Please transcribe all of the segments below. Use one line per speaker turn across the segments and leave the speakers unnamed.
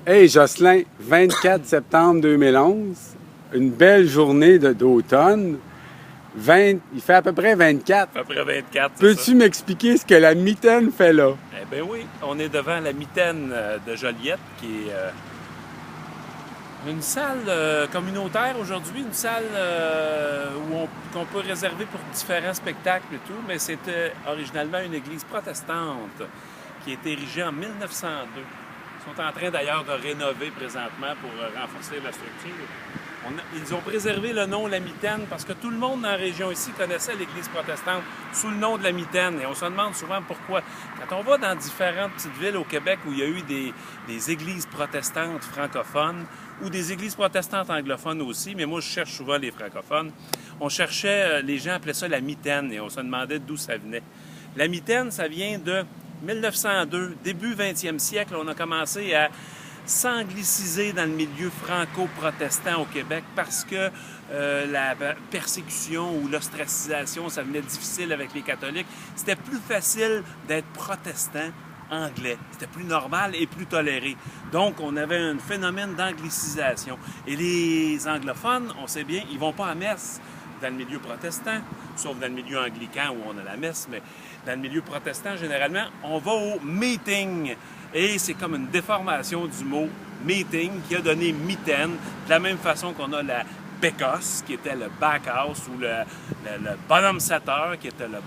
Hey Jocelyn, 24 septembre 2011, une belle journée d'automne. Il fait à peu près 24.
À peu près 24, c'est
Peux-tu
ça.
m'expliquer ce que la mitaine fait là?
Eh bien oui, on est devant la mitaine de Joliette, qui est une salle communautaire aujourd'hui, une salle qu'on peut réserver pour différents spectacles et tout, mais c'était originalement une église protestante qui a été érigée en 1902. Ils sont en train d'ailleurs de rénover présentement pour renforcer la structure. Ils ont préservé le nom La Mitaine parce que tout le monde dans la région ici connaissait l'église protestante sous le nom de La Mitaine. Et on se demande souvent pourquoi. Quand on va dans différentes petites villes au Québec où il y a eu des églises protestantes francophones ou des églises protestantes anglophones aussi, mais moi je cherche souvent les francophones, on cherchait, les gens appelaient ça La Mitaine et on se demandait d'où ça venait. La Mitaine, ça vient de 1902, début 20e siècle, on a commencé à s'angliciser dans le milieu franco-protestant au Québec parce que la persécution ou l'ostracisation, ça venait difficile avec les catholiques. C'était plus facile d'être protestant anglais. C'était plus normal et plus toléré. Donc, on avait un phénomène d'anglicisation. Et les anglophones, on sait bien, ils vont pas à messe dans le milieu protestant, sauf dans le milieu anglican où on a la messe, mais dans le milieu protestant, généralement, on va au meeting. Et c'est comme une déformation du mot meeting qui a donné mitaine, de la même façon qu'on a la bécosse, qui était le backhouse, ou le bonhomme setteur, qui était le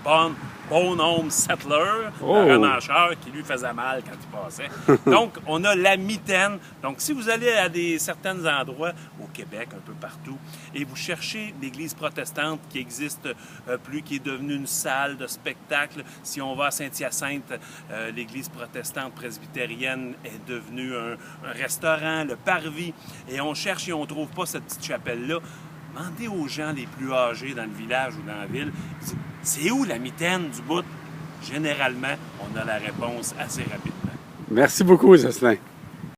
bonhomme settler, le remmancheur qui lui faisait mal quand il passait. Donc, on a la mitaine. Donc, si vous allez à certains endroits au Québec, un peu partout, et vous cherchez l'église protestante qui existe plus, qui est devenue une salle de spectacle, si on va à Saint-Hyacinthe, l'église protestante presbytérienne est devenue un restaurant, le Parvis, et on cherche et on ne trouve pas cette petite chapelle-là, demandez aux gens les plus âgés dans le village ou dans la ville, c'est où la mitaine du bout? Généralement, on a la réponse assez rapidement.
Merci beaucoup, Jocelyn.